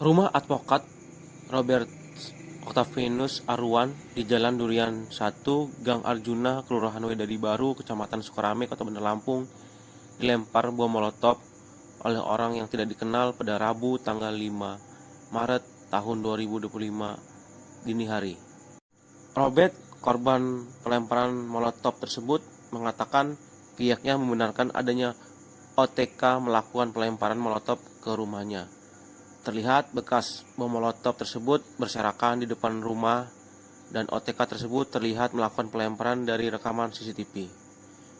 Rumah advokat Robert Octavianus Arwan di Jalan Durian 1, Gang Arjuna, Kelurahan Wedadi Baru, Kecamatan Sukarame, Kota Bandar Lampung, dilempar bom molotov oleh orang yang tidak dikenal pada Rabu tanggal 5 Maret tahun 2025 dini hari. Robert, korban pelemparan molotov tersebut, mengatakan pihaknya membenarkan adanya OTK melakukan pelemparan molotov ke rumahnya. Terlihat bekas bom molotov tersebut berserakan di depan rumah dan OTK tersebut terlihat melakukan pelemparan dari rekaman CCTV.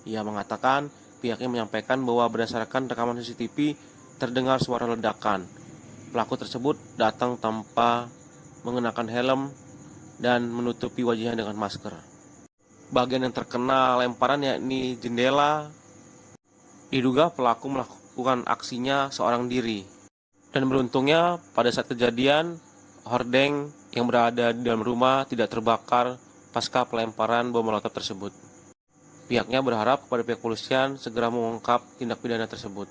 Ia mengatakan pihaknya menyampaikan bahwa berdasarkan rekaman CCTV terdengar suara ledakan. Pelaku tersebut datang tanpa mengenakan helm dan menutupi wajahnya dengan masker. Bagian yang terkena lemparan yakni jendela. Diduga pelaku melakukan aksinya seorang diri. Dan beruntungnya pada saat kejadian, hordeng yang berada di dalam rumah tidak terbakar pasca pelemparan bom molotov tersebut. Pihaknya berharap kepada pihak polisian segera mengungkap tindak pidana tersebut.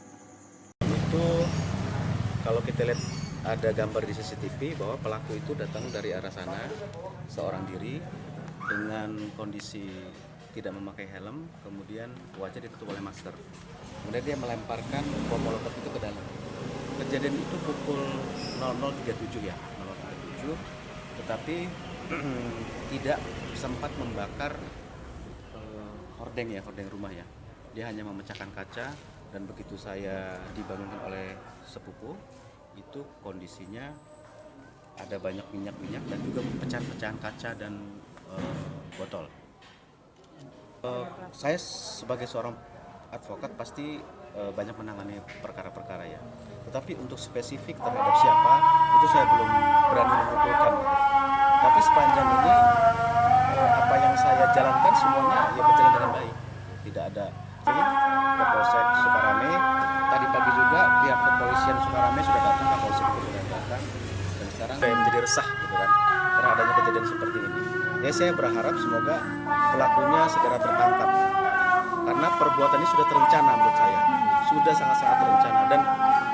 Itu kalau kita lihat ada gambar di CCTV bahwa pelaku itu datang dari arah sana seorang diri dengan kondisi tidak memakai helm, kemudian wajah ditutup oleh masker. Kemudian dia melemparkan bom molotov itu ke dalam. Kejadian itu pukul 00.37 ya, 00.37, tetapi tidak sempat membakar hordeng rumah ya. Dia hanya memecahkan kaca, dan begitu saya dibangunkan oleh sepupu, itu kondisinya ada banyak minyak-minyak dan juga pecahan-pecahan kaca dan botol. Saya sebagai seorang advokat pasti banyak menangani perkara-perkara ya. Tetapi untuk spesifik terhadap siapa itu saya belum berani menyimpulkan. Tapi sepanjang ini apa yang saya jalankan semuanya ya berjalan dengan baik. Tidak ada ke Polsek Sukarame. Tadi pagi juga pihak kepolisian Sukarame sudah datang, Kapolsek itu sudah datang. Dan sekarang saya menjadi resah gitu kan karena adanya kejadian seperti ini. Ya saya berharap semoga pelakunya segera tertangkap. Karena perbuatan ini sudah terencana menurut saya. Sudah sangat-sangat terencana dan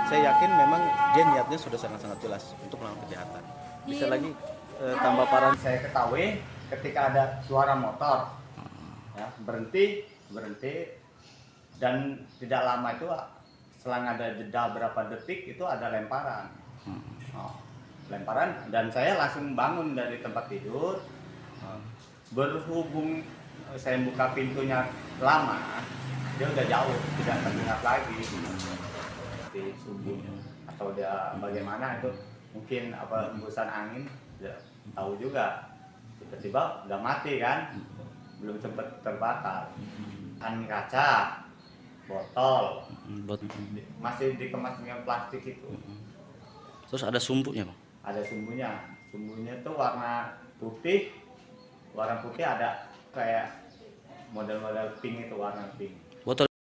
saya yakin memang dia niatnya sudah sangat-sangat jelas untuk melakukan kejahatan. Bisa lagi tambah parah, saya ketahui ketika ada suara motor ya, berhenti dan tidak lama itu selang ada jeda berapa detik itu ada lemparan. Lemparan dan saya langsung bangun dari tempat tidur. Berhubung saya buka pintunya lama, dia udah jauh, tidak terdengar lagi di subuh atau dia bagaimana itu, mungkin apa hembusan angin, ya, tahu juga tiba-tiba udah mati kan, belum sempat terbakar. Angin kaca, botol masih dikemas dengan plastik itu. Terus ada sumbunya, Bang? Ada sumbunya tuh warna putih ada kayak model-model pink, itu warna pink.